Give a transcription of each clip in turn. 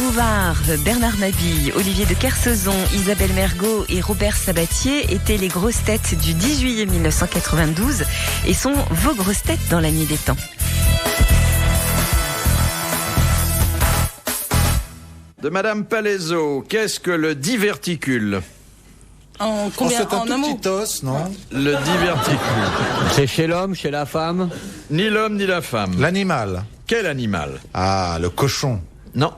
Bouvard, Bernard Mabille, Olivier de Kersauzon, Isabelle Mergot et Robert Sabatier étaient les grosses têtes du 10 juillet 1992 et sont vos grosses têtes dans la nuit des temps. De Madame Palaiseau, qu'est-ce que le diverticule? C'est un tout petit os, non? Le diverticule. C'est chez l'homme, chez la femme? Ni l'homme ni la femme. L'animal. Quel animal? Ah, le cochon. Non.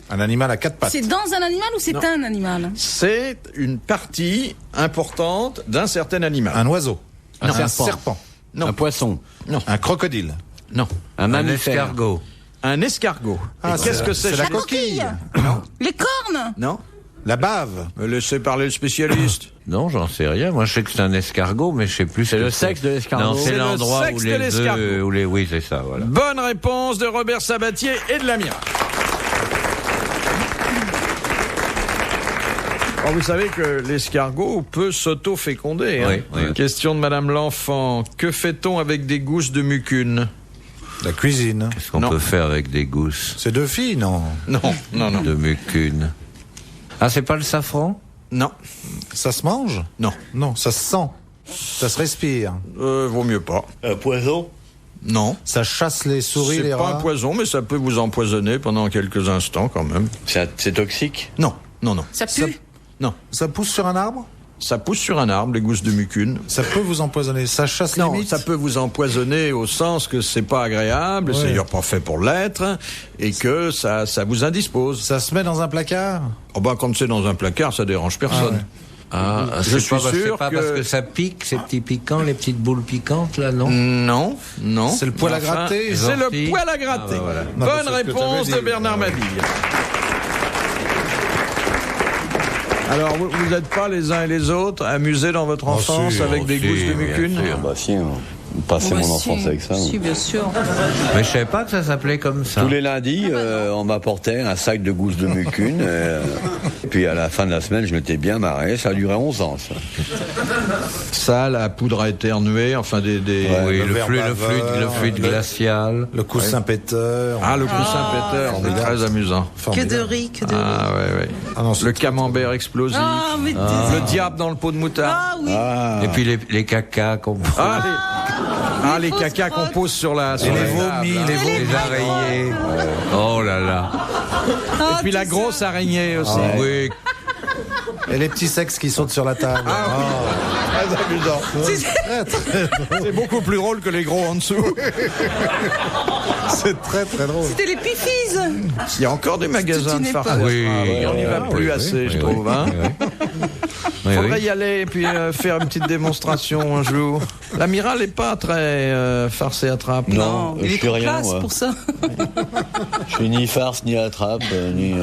Un animal à 4 pattes. C'est dans un animal ou c'est Non. un animal? C'est une partie importante d'un certain animal. Un oiseau. Un Un serpent. serpent. Non. Un poisson? Non. Un crocodile. Non. Un mammifère? escargot. Un escargot. Ah, Et qu'est-ce que c'est C'est la chez les- coquille. Les cornes? Non. La bave. Laissez parler le spécialiste. Non, j'en sais rien. Moi, je sais que c'est un escargot, mais je sais plus. C'est le sexe de l'escargot. Non, C'est c'est le l'endroit sexe où de les l'escargot. œufs, oui, c'est ça, voilà. Bonne réponse de Robert Sabatier et de l'Amiral. Alors, vous savez que l'escargot peut s'auto-féconder. Hein. Oui, oui. Question de Madame L'Enfant. Que fait-on avec des gousses de mucune? La cuisine. Qu'est-ce qu'on Non. peut faire avec des gousses C'est deux filles, non? Non, non, non. de mucune? Ah, c'est pas le safran? Non, Ça se mange? non. Non, ça se sent. Ça se respire. Vaut mieux pas. Un poison? Non. Ça chasse les souris, les C'est pas rats. un poison, mais ça peut vous empoisonner pendant quelques instants quand même. C'est toxique? Non, non, non. Ça pue? Non. Ça pousse sur un arbre? Ça pousse sur un arbre, les gousses de mucune. Ça peut vous empoisonner. Ça chasse les Non, mythes? ça peut vous empoisonner au sens que c'est pas agréable, Ouais. c'est d'ailleurs pas fait pour l'être, et que ça vous indispose. Ça se met dans un placard? Oh ben, quand c'est dans un placard, ça dérange personne. Ah, Je c'est suis pas, sûr c'est pas que- parce que ça pique, ces petits piquants, les petites boules piquantes, là, non? Non, non. C'est le poil à Enfin, gratter? C'est le Orties. poil à gratter. Ah, bah voilà. Non, mais Bonne c'est ce que réponse t'avais de dit. Bernard Mabille. Alors, vous n'êtes pas les uns et les autres amusés dans votre enfance si, avec des si, gousses de bien mucune? sûr. Bah si, passer mon enfance avec ça. Si, bien sûr. Mais je savais pas que ça s'appelait comme ça. Tous les lundis, on m'apportait un sac de gousses de mucune. Et puis à la fin de la semaine, je m'étais bien marré. Ça a duré 11 ans, ça. Ça, la poudre à éternuer, enfin des... Ouais. Oui, le le verre fluide, baveur, le fluide Le glacial. coussin péteur. Ah, le coussin péteur, c'est formidable. très amusant. Que Formidable. de riz, que de riz. Ah, ouais, ouais. Ah non, c'est Le très, camembert explosif. Ah, mais Le diable dans le pot de moutarde. Ah oui. Et puis les cacas qu'on Les fausses cacas qu'on crottes. pose sur la... sur les la vomis, table, les hein. vomis. les araignées. Oh là là. Et puis la grosse araignée aussi. Oui. Et les petits sexes qui sautent sur la table. Très amusant. C'est beaucoup plus drôle que les gros en dessous. C'est très très drôle. C'était les pifis. Il y a encore des magasins Toute de une farce. époque. Oui. On n'y va plus assez, je trouve. Hein. Oui, Faudrait oui. y aller et puis faire une petite démonstration un jour. L'amiral n'est pas très farce et attrape. Non, il je est suis trop rien, classe moi. pour ça. Je suis ni farce, ni attrape, ni...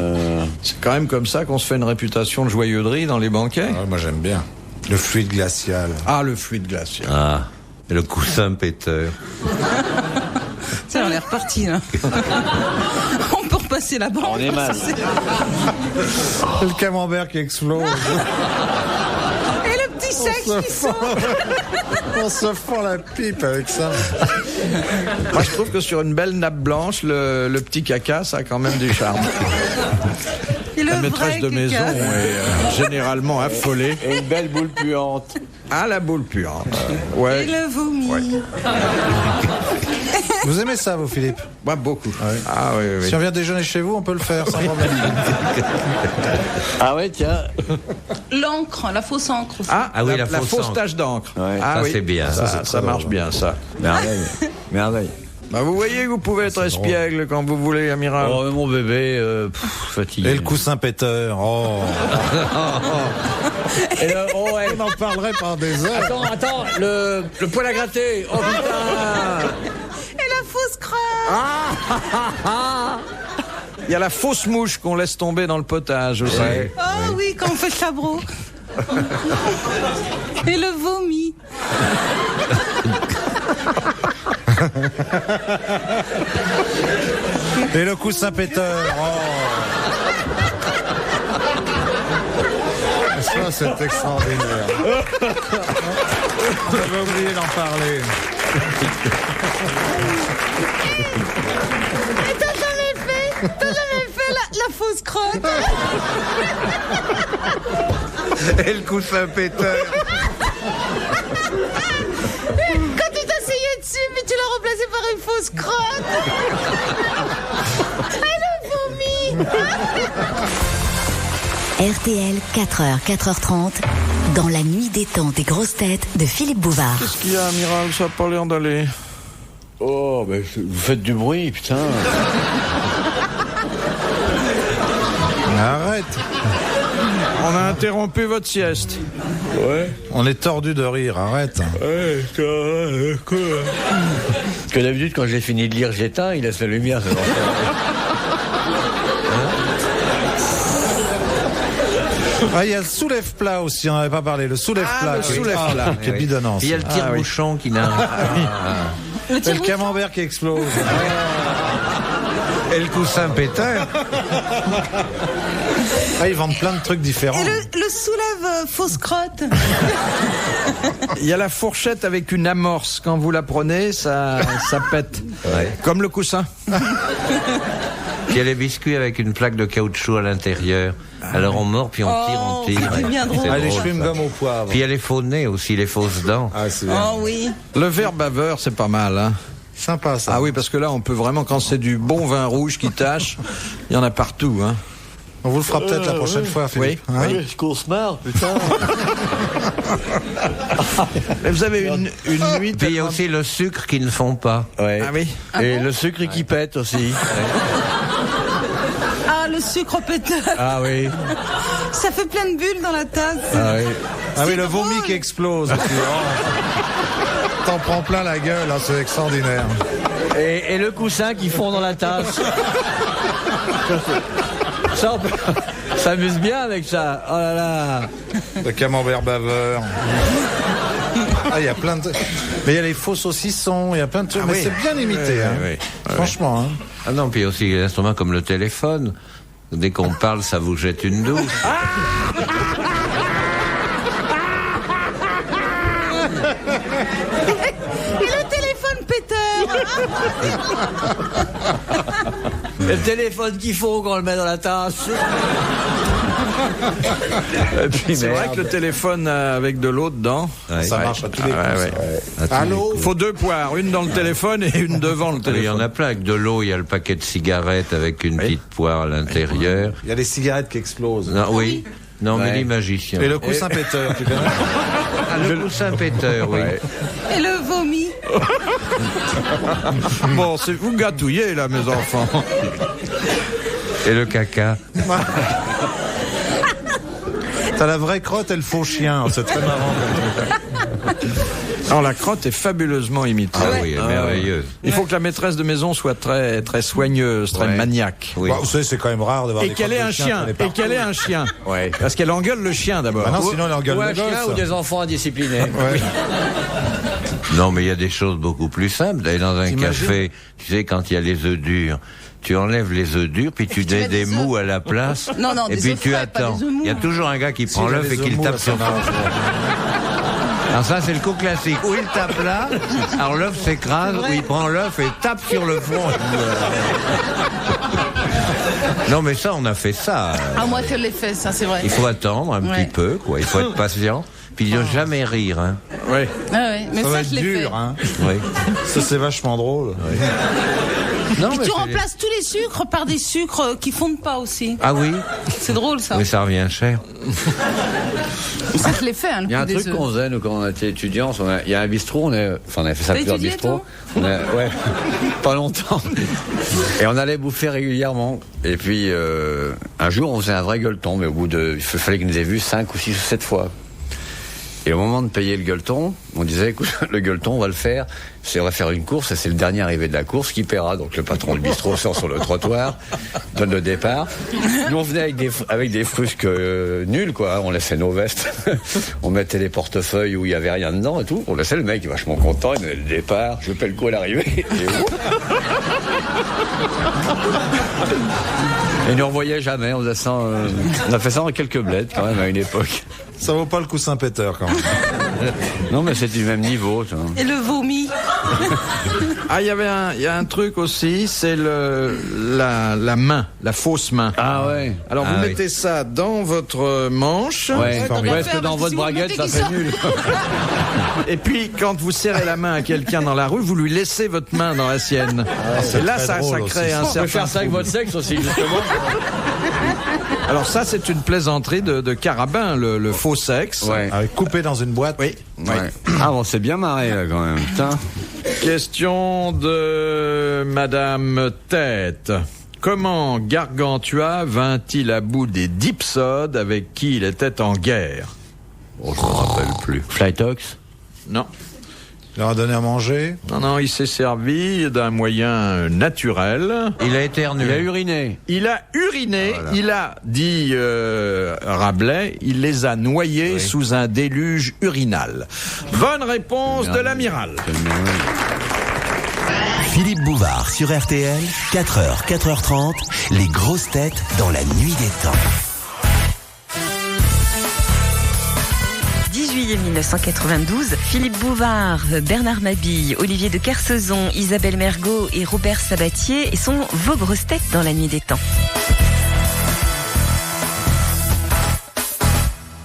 C'est quand même comme ça qu'on se fait une réputation de joyeuderie dans les banquets. Ah, moi j'aime bien. Le fluide glacial. Ah, le fluide glacial. Ah. Et le coussin péteur. Tiens, on est reparti là. On peut repasser la bande. On est mal. Le camembert qui explose. Et le petit sexe qui sort. On se fend la pipe avec ça. Moi, je trouve que sur une belle nappe blanche, le petit caca, ça a quand même du charme. Et le La maîtresse vrai de maison caca. est généralement affolée. Et une belle boule puante. Ah, la boule puante. Ouais. Et le vomi. Ouais. Vous aimez ça, vous, Philippe? Moi, beaucoup. Ouais. Ah, oui, oui. Si on vient déjeuner chez vous, on peut le faire sans problème. Ah ouais, tiens. L'encre, la fausse encre aussi. Ah, Ah oui, la la fausse fausse encre. tache d'encre. Ouais. Ah, Ça, oui. c'est bien. Ça marche bien, ça. Merveille. Merveille. Bah, vous voyez que vous pouvez être espiègle quand vous voulez, amiral. Oh, mon bébé, fatigué. Et le coussin péteur. Oh. Et le- oh, ouais. On en parlerait par des heures. Attends, le poil à gratter. Oh putain. Et la fausse crotte. Il y a la fausse mouche qu'on laisse tomber dans le potage aussi. Oh oui, quand on fait le sabreau. Et le vomi. Et le coussin péteur. Oh. Ça, c'est extraordinaire. J'avais oublié d'en parler. T'as jamais fait la fausse fausse crotte. Et le coussin péteur. Quand tu t'asseyais dessus, puis tu l'as remplacé par une fausse crotte. Elle a vomi. RTL, 4h, 4h30, dans la nuit détente des grosses têtes de Philippe Bouvard. Qu'est-ce qu'il y a, Amiral? Ça n'a pas l'air d'aller. Oh, mais vous faites du bruit, putain. Arrête. On a interrompu votre sieste. Ouais. On est tordu de rire, arrête. Ouais, que d'habitude, quand j'ai fini de lire, j'éteins, il laisse la lumière. Ah, il y a le soulève-plat aussi, on n'avait pas parlé. Le soulève-plat. le soulève-plat. Qui est bidonnant. Il y a le tire-bouchon qui n'a. Et le camembert qui explose. Et le coussin péteur. Ah, ils vendent plein de trucs différents. Et le soulève fausse crotte. Il y a la fourchette avec une amorce. Quand vous la prenez, ça pète. Ouais. Comme le coussin. Il y a les biscuits avec une plaque de caoutchouc à l'intérieur. Alors on mord, puis on tire. c'est bien drôle. Ah, les drôle, ça. chewing-gums au poivre. Puis il y a les faux nez aussi, les fausses dents. Ah, c'est bien. Oh oui. Le verre baveur, c'est pas mal, hein. Sympa, ça. Ah oui, parce que là, on peut vraiment, quand c'est du bon vin rouge qui tâche, il y en a partout, hein. On vous le fera peut-être la prochaine fois, Philippe. Oui, Hein Je course marre, putain. Et vous avez une nuit... Puis il y a aussi le sucre qu'ils ne font pas. Ouais. Ah oui. Et le sucre qui pète aussi. Ah, le sucre péteur. Ah oui. Ça fait plein de bulles dans la tasse. Ah oui. Ah oui, C'est le drôle. vomi qui explose. aussi. Oh. T'en prends plein la gueule, hein, c'est extraordinaire. Et le coussin qui fond dans la tasse. Ça, on peut s'amuse bien avec ça. Oh là là. Le camembert baveur. Ah, il y a plein de... Mais il y a les faux saucissons, il y a plein de trucs. Mais oui. c'est bien imité, hein. oui. Franchement, hein. Ah non, puis il y a aussi des instruments comme le téléphone. Dès qu'on parle, ça vous jette une douche. Et le téléphone péteur. Le téléphone qui fond quand on le met dans la tasse. Et puis, C'est vrai merde. que le téléphone avec de l'eau dedans... Ouais. Ça marche à tous les coups. ouais, ça. ouais. Allô? Il faut 2 poires, une dans le téléphone et une devant le Il y en téléphone. a plein. Avec de l'eau, il y a le paquet de cigarettes avec une petite poire à l'intérieur. Il y a les cigarettes qui explosent. Non, oui. Non, mais Ouais. les magiciens. Et le coussin péteur, tu connais? Ah, le coussin péteur, oui. Et le vomi. Bon, c'est vous gâtouillez là, mes enfants. Et le caca. T'as la vraie crotte et le faux chien, c'est très marrant. Non, la crotte est fabuleusement imitée. Ah oui, elle est merveilleuse. Il faut que la maîtresse de maison soit très, très soigneuse, très Ouais. maniaque. Oui. Bon, vous savez, c'est quand même rare de voir Et des qu'elle crottes ait de un chien. traîner Et partout. qu'elle ait un chien. Ouais. Parce qu'elle engueule le chien d'abord. Ah non, sinon elle engueule Ou le un chien gosse. ou des enfants indisciplinés. Ouais. Non, mais il y a des choses beaucoup plus simples. D'aller dans un T'imagines café, tu sais, quand il y a les œufs durs, tu enlèves les œufs durs, puis tu tu mets mets des des mous à la place. Non, non, et des puis œufs tu frais, pas attends. des œufs mous. Il y a toujours un gars qui prend l'œuf et qui le tape sur son front. Alors ça, c'est le coup classique. Ou il tape là, alors l'œuf s'écrase, ou il prend l'œuf et tape sur le front. Non, mais ça, on a fait ça. Ah, moi, je l'ai fait, ça, c'est vrai. Il faut attendre un Ouais. petit peu, quoi. Il faut être patient. Puis ne jamais rire, hein. Oui. Ah ouais, mais Ça va ça, être je l'ai fait. dur, hein. Oui. Ça, c'est vachement drôle. Non, Et mais tu c'est- remplaces tous les sucres par des sucres qui fondent pas aussi. Ah oui? C'est drôle, ça. Mais ça revient cher. Ça, je l'ai fait, hein, le Il y a un coup des truc œufs. qu'on faisait, nous, quand on était étudiants. Il y a un bistrot, on a fait ça T'as plusieurs étudié, bistrots. toi Ouais, pas longtemps. Et on allait bouffer régulièrement. Et puis, un jour, on faisait un vrai gueuleton, mais au bout de. Il fallait qu'ils nous aient vus 5 ou 6 ou 7 fois. Et au moment de payer le gueuleton, on disait, écoute, le gueuleton, on va le faire. On va faire une course, et c'est le dernier arrivé de la course qui paiera. Donc le patron du bistrot sort sur le trottoir, donne le départ. Nous, on venait avec des frusques nuls, quoi. On laissait nos vestes, on mettait les portefeuilles où il y avait rien dedans et tout. On laissait le mec vachement content, il donnait le départ. Je paie le coup à l'arrivée. Et il ne revoyait jamais. On faisait ça, on a fait ça en quelques bleds, quand même, à une époque. Ça vaut pas le coussin péteur, quand même. Non, mais c'est du même niveau, tu vois. Et le vomi. Ah, il y a un truc aussi, c'est la main, la fausse main. Ah ouais. Alors vous mettez ça dans votre manche. Ouais, t'as bien parce fait, que dans parce que votre si vous le braguette, mettez ça qui fait nul. Et puis quand vous serrez la main à quelqu'un dans la rue, vous lui laissez votre main dans la sienne. c'est Et là, très ça drôle crée aussi. un On peut certain faire ça avec trouble. votre sexe aussi, justement. Alors ça, c'est une plaisanterie de carabin, le faux sexe. Ouais. Avec coupé dans une boîte. Oui. Ouais. Ah, on s'est bien marré, là, quand même. Putain. Question de Madame Tête. Comment Gargantua vint-il à bout des Dipsodes avec qui il était en guerre? On s'en rappelle plus. Flytox. Non. Il leur a donné à manger. Non, il s'est servi d'un moyen naturel. Il a éternué. Il a uriné. Il a uriné, Voilà. il a, dit Rabelais, il les a noyés sous un déluge urinal. Bonne réponse de l'amiral. Philippe Bouvard sur RTL, 4h, 4h30, les grosses têtes dans la nuit des temps. 10 juillet 1992, Philippe Bouvard, Bernard Mabille, Olivier de Kersauzon, Isabelle Mergot et Robert Sabatier sont vos grosses têtes dans la nuit des temps.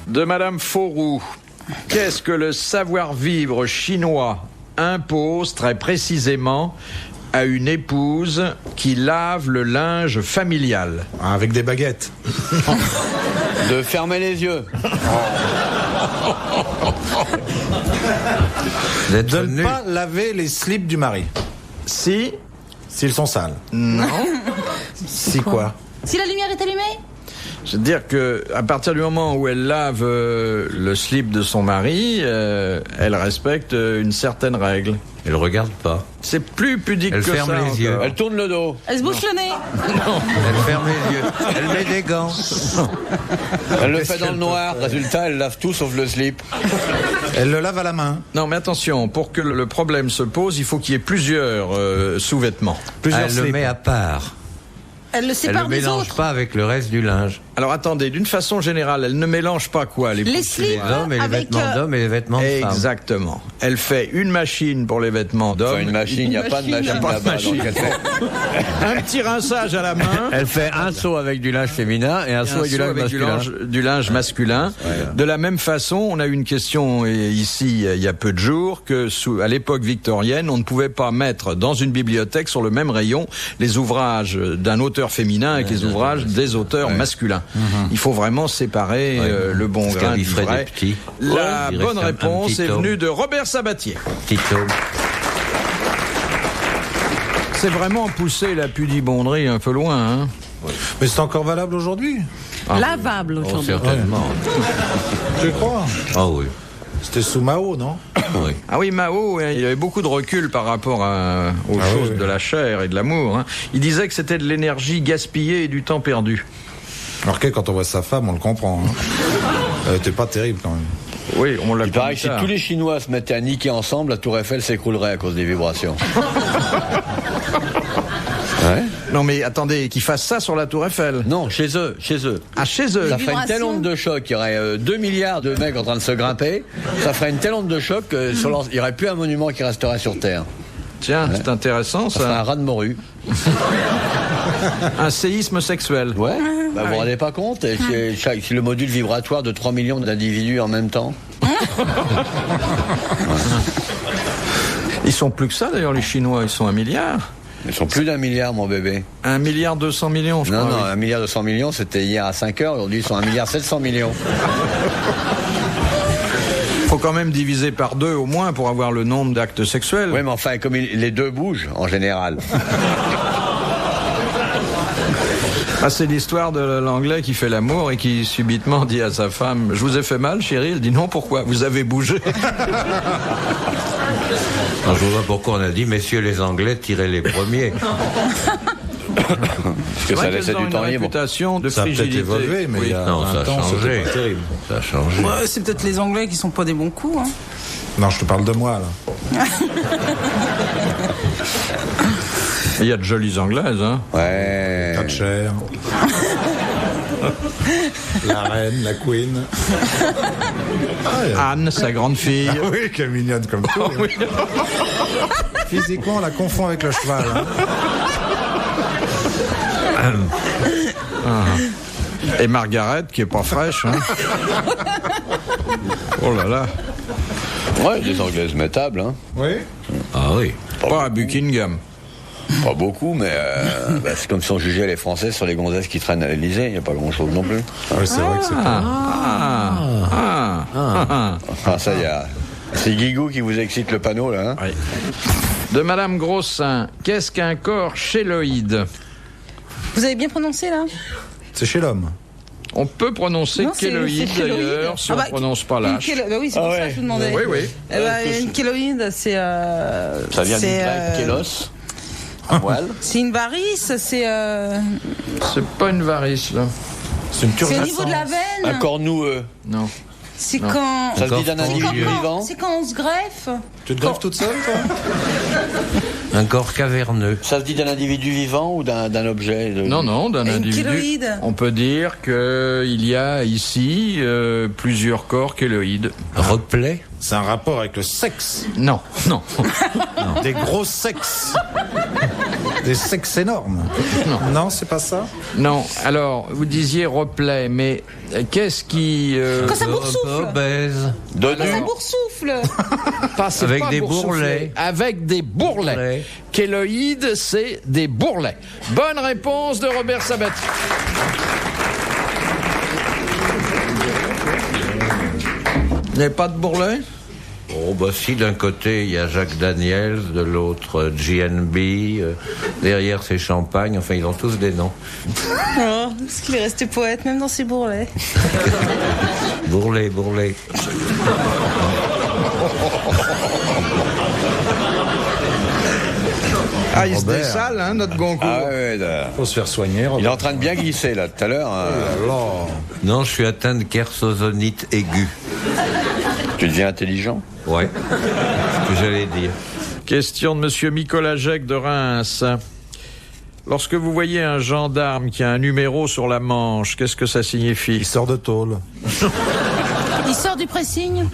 De Madame Fauroux. Qu'est-ce que le savoir-vivre chinois impose très précisément à une épouse qui lave le linge familial? Avec des baguettes. De fermer les yeux. D'être De ne nul. pas laver les slips du mari. Si, S'ils sont sales. non. Si quoi? Si la lumière est allumée? C'est-à-dire que à partir du moment où elle lave le slip de son mari, elle respecte une certaine règle. Elle regarde pas. C'est plus pudique Elle que ferme ça. les yeux. encore. Elle tourne le dos. Elle se bouche le nez? Elle ferme les yeux. Elle met des gants. Elle le fait dans le noir. Résultat, elle lave tout sauf le slip. Elle le lave à la main. Non, mais attention, pour que le problème se pose, il faut qu'il y ait plusieurs sous-vêtements. Plusieurs Elle le slips. met à part. Elle le Elle sépare le des mélange autres? pas avec le reste du linge. Alors attendez, d'une façon générale, elle ne mélange pas quoi les Les slips Les hommes et les avec... vêtements d'hommes et les vêtements de femmes. Exactement. Elle fait une machine pour les vêtements d'hommes. Enfin, une machine, il n'y a pas de machine pas de là-bas. machine. donc elle fait- Un petit rinçage à la main. Elle fait un seau avec du linge féminin et un seau avec du linge masculin. du linge masculin. De la même façon, on a eu une question ici il y a peu de jours que à l'époque victorienne, on ne pouvait pas mettre dans une bibliothèque sur le même rayon les ouvrages d'un auteur féminin avec les ouvrages des auteurs masculins. Il faut vraiment séparer le bon Parce grain qu'il du ferait vrai. des petits. La Il bonne reste un réponse petit est tome. venue de Robert Sabatier. Petit homme. C'est vraiment pousser la pudibonderie un peu loin, hein. Mais c'est encore valable aujourd'hui. Lavable Oh, aujourd'hui. certainement. Tu crois? Ah oui. C'était sous Mao, non? Oui. Ah oui, Mao, il avait beaucoup de recul par rapport aux choses de la chair et de l'amour. Hein. Il disait que c'était de l'énergie gaspillée et du temps perdu. Alors que quand on voit sa femme, on le comprend. Hein. Elle était pas terrible quand même. Oui, on l'a Il paraît que compris si tard. tous les Chinois se mettaient à niquer ensemble, la tour Eiffel s'écroulerait à cause des vibrations. Ouais. Non mais attendez, qu'ils fassent ça sur la Tour Eiffel. Non, chez eux. Ah, chez eux. Ça ferait une telle onde de choc, il y aurait 2 milliards de mecs en train de se grimper, ça ferait une telle onde de choc que il n'y aurait plus un monument qui resterait sur Terre. Tiens, c'est intéressant Ça ferait un ça. ras de morue. Un séisme sexuel. Ouais. Bah, vous vous rendez pas compte si le module vibratoire de 3 millions d'individus en même temps. Ils sont plus que ça d'ailleurs les Chinois, ils sont 1 milliard. Ils sont plus d'1 milliard, mon bébé. 1 milliard 200 millions, je Non, crois. non, oui. 1 milliard 200 millions, c'était hier à 5h, aujourd'hui ils sont 1 milliard 700 millions. Faut quand même diviser par 2 au moins pour avoir le nombre d'actes sexuels. Oui, mais enfin, comme les deux bougent, en général. Ah, c'est l'histoire de l'anglais qui fait l'amour et qui subitement dit à sa femme « Je vous ai fait mal, chérie ?» Elle dit « Non, pourquoi ? Vous avez bougé. » Alors, je vois pourquoi on a dit, messieurs les Anglais, tirez les premiers. Parce que ça laissait ont du une temps libre. réputation de Ça a peut-être frigidité. évolué, mais Oui. il y a Non, ça 20 a ans, changé. c'était pas terrible. Ça a changé. Ouais, c'est peut-être les Anglais qui sont pas des bons coups. Hein. Non, je te parle de moi, là. Il y a de jolies anglaises, hein. Ouais. Thatcher. La reine, la queen. Anne, sa grande fille. Ah oui, quelle mignonne comme tout. Physiquement, on la confond avec le cheval. Hein. Et Margaret, qui est pas fraîche. Hein. Oh là là. Ouais, des Anglaises mettables. Hein. Oui. Ah oui. Pas à Buckingham. Pas beaucoup, mais c'est comme si on jugeait les Français sur les gonzesses qui traînent à l'Élysée. Il n'y a pas grand-chose non plus. Ouais, c'est vrai que c'est pas... Enfin, ça, c'est Guigou qui vous excite le panneau, là. Hein. Oui. De Madame Grossin, qu'est-ce qu'un corps chéloïde? Vous avez bien prononcé là? C'est chez l'homme. On peut prononcer Non, c'est kéloïde kéloïde. d'ailleurs, si on ne prononce pas l'H. Bah oui, c'est pour ça que je vous demandais. Oui, oui. Une kéloïde, c'est... Ça vient du grec kélos. Moelle. C'est une varice, c'est... C'est pas une varice, là. C'est une C'est au turbescence. niveau de la veine. Un corps noueux. Non. C'est Non. quand... Ça se dit d'un individu vivant. C'est quand on se greffe. Tu te greffes toute seule, toi? Un corps caverneux. Ça se dit d'un individu vivant ou d'un objet Non, d'un Une individu. kéloïde. On peut dire qu'il y a ici plusieurs corps kéloïdes. Replay. C'est un rapport avec le sexe. Non. Des gros sexes. Des sexes énormes. Non, c'est pas ça? Non. Alors, vous disiez replay, mais qu'est-ce qui... Quand ça boursoufle. Obèse. Quand ça boursoufle. passe Avec pas des boursouflé. bourrelets. Avec des bourrelets. Kéloïde, c'est des bourrelets. Bonne réponse de Robert Sabatier. Il n'y avait pas de bourrelets? Oh, bah si, d'un côté, il y a Jacques Daniels, de l'autre, GNB, derrière, c'est Champagne, enfin, ils ont tous des noms. Oh, est-ce qu'il est resté poète, même dans ses bourrelets? Bourrelet. Ah, il se Robert. dessale, hein, notre Goncourt. Ah ouais, Faut se faire soigner. il est en train de bien glisser, là, tout à l'heure. Hein. Non, je suis atteint de kersozonite aiguë. Tu deviens intelligent. Ouais, ce que j'allais dire. Question de Monsieur Nicolas Jacques de Reims. Lorsque vous voyez un gendarme qui a un numéro sur la manche, qu'est-ce que ça signifie? Il sort de tôle. Il sort du pressing.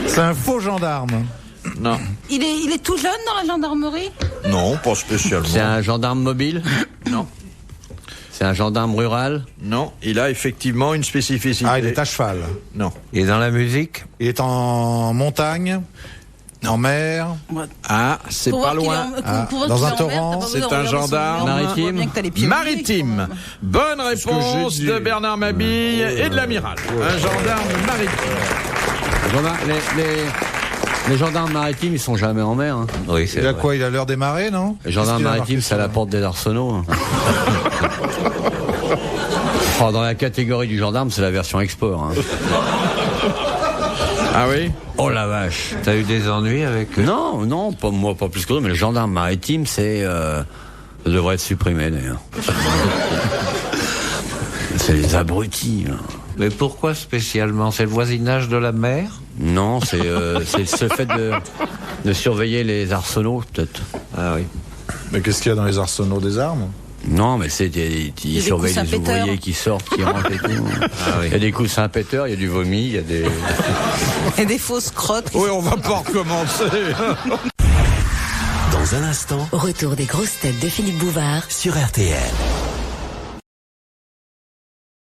C'est un faux gendarme. Non. Il est tout jeune dans la gendarmerie? Non, pas spécialement. C'est un gendarme mobile? Non. C'est un gendarme rural? Non, il a effectivement une spécificité. Ah, il est à cheval. Non. Et dans la musique? Il est en montagne, en mer. Ah, c'est pas loin. Dans un torrent, c'est un gendarme maritime. Bonne réponse de Bernard Mabille et de l'amiral. Un gendarme maritime. Les gendarmes maritimes, ils sont jamais en mer. Hein. Oui, c'est Il a vrai. quoi? Il a l'heure des marées, non? Les gendarmes Qu'est-ce qu'il a maritimes, marqué c'est à la sur- porte des arsenaux. Hein. Oh, dans la catégorie du gendarme, c'est la version export. Hein. Ah oui? Oh la vache. T'as eu des ennuis avec eux? Non, pas moi, pas plus que eux, mais le gendarme maritime, c'est... ça devrait être supprimé, d'ailleurs. C'est les abrutis. Hein. Mais pourquoi spécialement? C'est le voisinage de la mer? Non, c'est ce fait de surveiller les arsenaux, peut-être. Ah oui. Mais qu'est-ce qu'il y a dans les arsenaux des armes? Non, mais ils des surveillent coussins les ouvriers péteurs. qui sortent, qui rentrent et tout. Ah oui. Il y a des coussins péteurs, il y a du vomi, il y a des... Et des fausses crottes. Oui, on va pas recommencer. Dans un instant, Retour des grosses têtes de Philippe Bouvard sur RTL.